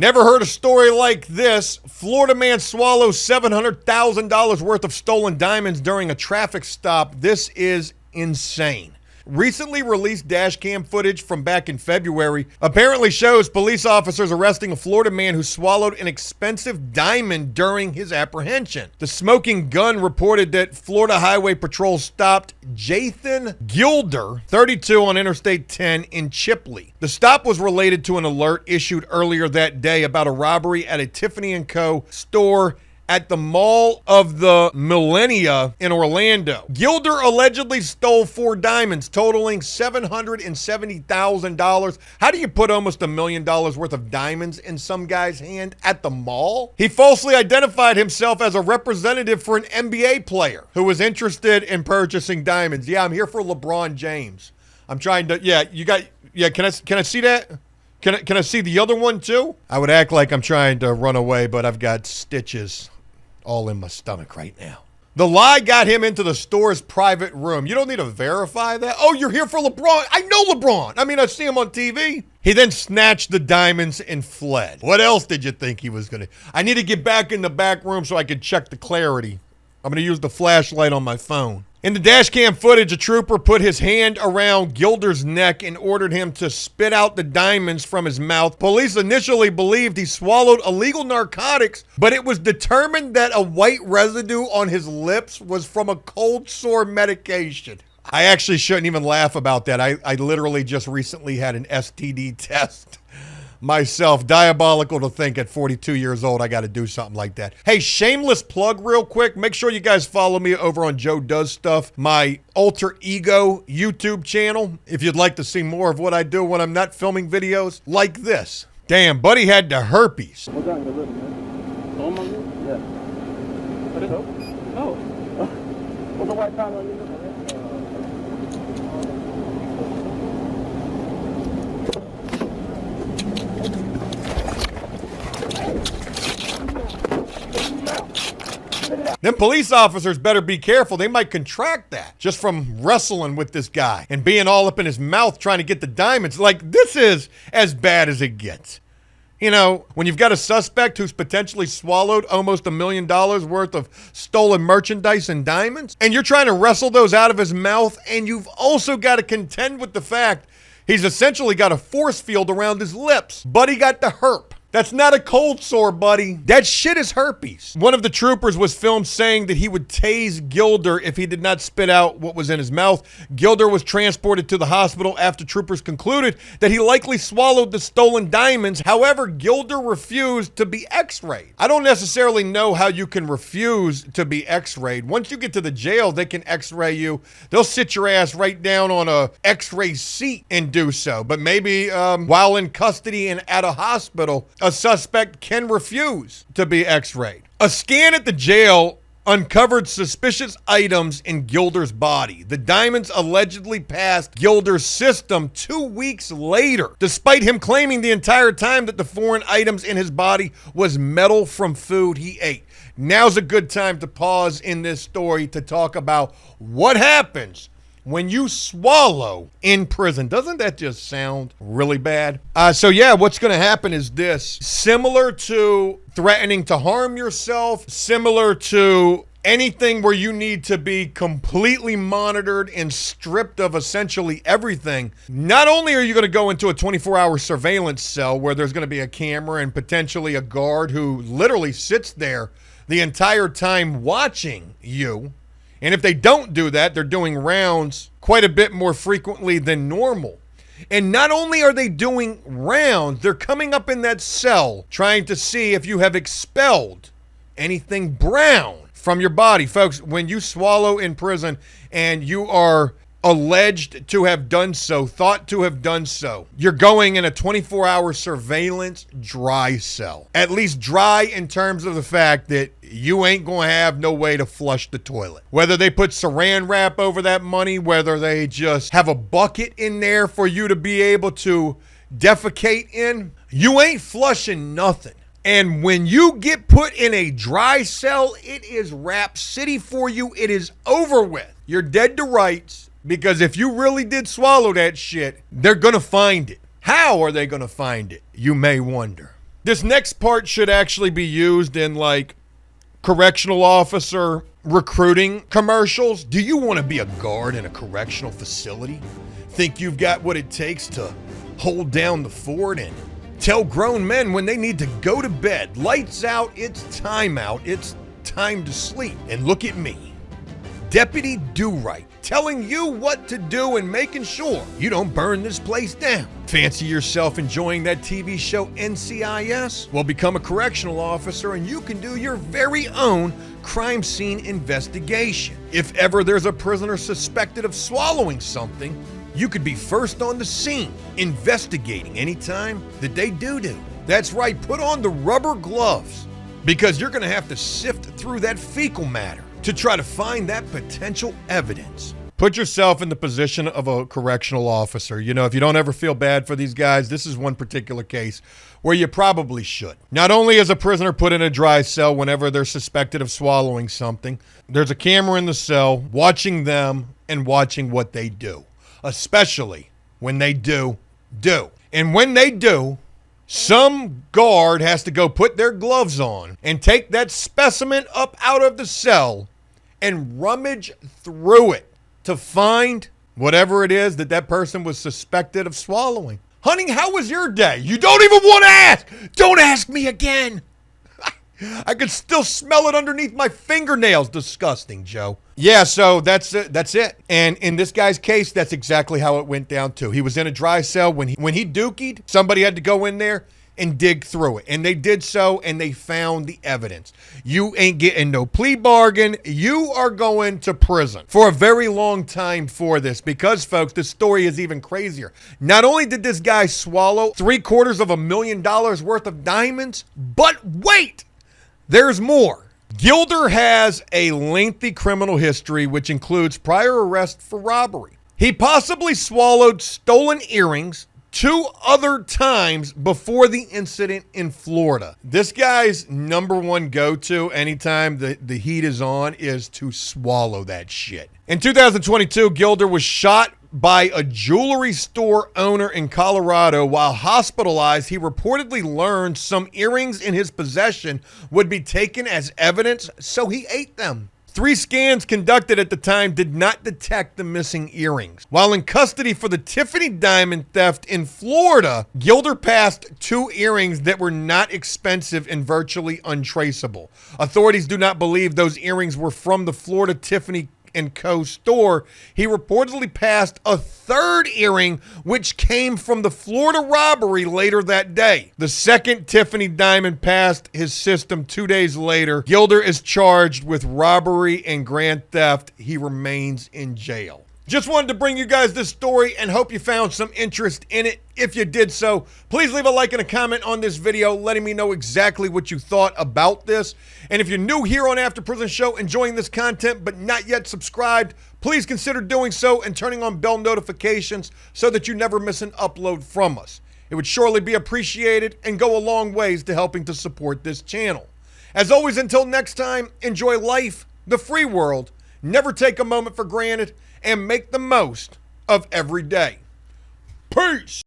Never heard a story like this. Florida man swallows $700,000 worth of stolen diamonds during a traffic stop. This is insane. Recently released dash cam footage from back in February apparently shows police officers arresting a Florida man who swallowed an expensive diamond during his apprehension. The Smoking Gun reported that Florida Highway Patrol stopped Jaythan Gilder, 32, on Interstate 10 in Chipley. The stop was related to an alert issued earlier that day about a robbery at a Tiffany & Co. store at the Mall of the Millennia in Orlando. Gilder allegedly stole 4 diamonds totaling $770,000. How do you put almost $1 million worth of diamonds in some guy's hand at the mall? He falsely identified himself as a representative for an NBA player who was interested in purchasing diamonds. Yeah, I'm here for LeBron James. I'm trying to, can I see that? Can I see the other one too? I would act like I'm trying to run away, but I've got stitches all in my stomach right now. The lie got him into the store's private room. You don't need to verify that. Oh, you're here for LeBron. I know LeBron. I mean, I see him on TV. He then snatched the diamonds and fled. What else did you think he was going to? I need to get back in the back room so I can check the clarity. I'm going to use the flashlight on my phone. In the dash cam footage, a trooper put his hand around Gilder's neck and ordered him to spit out the diamonds from his mouth. Police initially believed he swallowed illegal narcotics, but it was determined that a white residue on his lips was from a cold sore medication. I actually shouldn't even laugh about that. I literally just recently had an STD test myself. Diabolical to think at 42 years old I got to do something like that. Hey, shameless plug real quick. Make sure you guys follow me over on Joe Does Stuff, my alter ego YouTube channel, if you'd like to see more of what I do when I'm not filming videos like this. Damn, buddy had the herpes. What's on your lip, man? On my lip? Yeah. What is it? Oh. What's the white powder on your lip? Them police officers better be careful. They might contract that just from wrestling with this guy and being all up in his mouth trying to get the diamonds. Like, this is as bad as it gets. You know, when you've got a suspect who's potentially swallowed almost $1 million worth of stolen merchandise and diamonds, and you're trying to wrestle those out of his mouth, and you've also got to contend with the fact he's essentially got a force field around his lips. Buddy got the herp. That's not a cold sore, buddy. That shit is herpes. One of the troopers was filmed saying that he would tase Gilder if he did not spit out what was in his mouth. Gilder was transported to the hospital after troopers concluded that he likely swallowed the stolen diamonds. However, Gilder refused to be x-rayed. I don't necessarily know how you can refuse to be x-rayed. Once you get to the jail, they can x-ray you. They'll sit your ass right down on a x-ray seat and do so. But maybe while in custody and at a hospital, a suspect can refuse to be x-rayed. A scan at the jail uncovered suspicious items in Gilder's body. The diamonds allegedly passed Gilder's system 2 weeks later, despite him claiming the entire time that the foreign items in his body was metal from food he ate. Now's a good time to pause in this story to talk about what happens when you swallow in prison. Doesn't that just sound really bad? So yeah, what's going to happen is this. Similar to threatening to harm yourself, similar to anything where you need to be completely monitored and stripped of essentially everything, not only are you going to go into a 24-hour surveillance cell where there's going to be a camera and potentially a guard who literally sits there the entire time watching you, and if they don't do that, they're doing rounds quite a bit more frequently than normal. And not only are they doing rounds, they're coming up in that cell trying to see if you have expelled anything brown from your body. Folks, when you swallow in prison and you are alleged to have done so, thought to have done so, you're going in a 24-hour surveillance dry cell. At least dry in terms of the fact that you ain't going to have no way to flush the toilet. Whether they put saran wrap over that money, whether they just have a bucket in there for you to be able to defecate in, you ain't flushing nothing. And when you get put in a dry cell, it is Rap City for you. It is over with. You're dead to rights. Because if you really did swallow that shit, they're going to find it. How are they going to find it? You may wonder. This next part should actually be used in like correctional officer recruiting commercials. Do you want to be a guard in a correctional facility? Think you've got what it takes to hold down the fort and tell grown men when they need to go to bed, lights out, it's time out, it's time to sleep. And look at me, Deputy Do-Right, telling you what to do and making sure you don't burn this place down. Fancy yourself enjoying that TV show NCIS? Well, become a correctional officer and you can do your very own crime scene investigation. If ever there's a prisoner suspected of swallowing something, you could be first on the scene, investigating anytime that they do. That's right, put on the rubber gloves, because you're gonna have to sift through that fecal matter to try to find that potential evidence. Put yourself in the position of a correctional officer. You know, if you don't ever feel bad for these guys, this is one particular case where you probably should. Not only is a prisoner put in a dry cell whenever they're suspected of swallowing something, there's a camera in the cell watching them and watching what they do. Especially when they do. And when they do, some guard has to go put their gloves on and take that specimen up out of the cell and rummage through it to find whatever it is that that person was suspected of swallowing. Honey, how was your day? You don't even want to ask. Don't ask me again. I could still smell it underneath my fingernails. Disgusting, Joe. Yeah, so that's it. And in this guy's case, that's exactly how it went down too. He was in a dry cell. When he dookied, somebody had to go in there and dig through it. And they did so, and they found the evidence. You ain't getting no plea bargain. You are going to prison for a very long time for this, because, folks, this story is even crazier. Not only did this guy swallow $750,000 worth of diamonds, but wait! There's more. Gilder has a lengthy criminal history, which includes prior arrest for robbery. He possibly swallowed stolen earrings 2 other times before the incident in Florida. This guy's number one go-to anytime the heat is on is to swallow that shit. In 2022, Gilder was shot by a jewelry store owner in Colorado. While hospitalized, he reportedly learned some earrings in his possession would be taken as evidence, so he ate them. 3 scans conducted at the time did not detect the missing earrings. While in custody for the Tiffany diamond theft in Florida, Gilder passed 2 earrings that were not expensive and virtually untraceable. Authorities do not believe those earrings were from the Florida Tiffany & Co. store. He reportedly passed a 3rd earring, which came from the Florida robbery later that day. The 2nd Tiffany diamond passed his system 2 days later. Gilder is charged with robbery and grand theft. He remains in jail. Just wanted to bring you guys this story and hope you found some interest in it. If you did so, please leave a like and a comment on this video, letting me know exactly what you thought about this. And if you're new here on After Prison Show, enjoying this content but not yet subscribed, please consider doing so and turning on bell notifications so that you never miss an upload from us. It would surely be appreciated and go a long ways to helping to support this channel. As always, until next time, enjoy life, the free world, never take a moment for granted, and make the most of every day. Peace!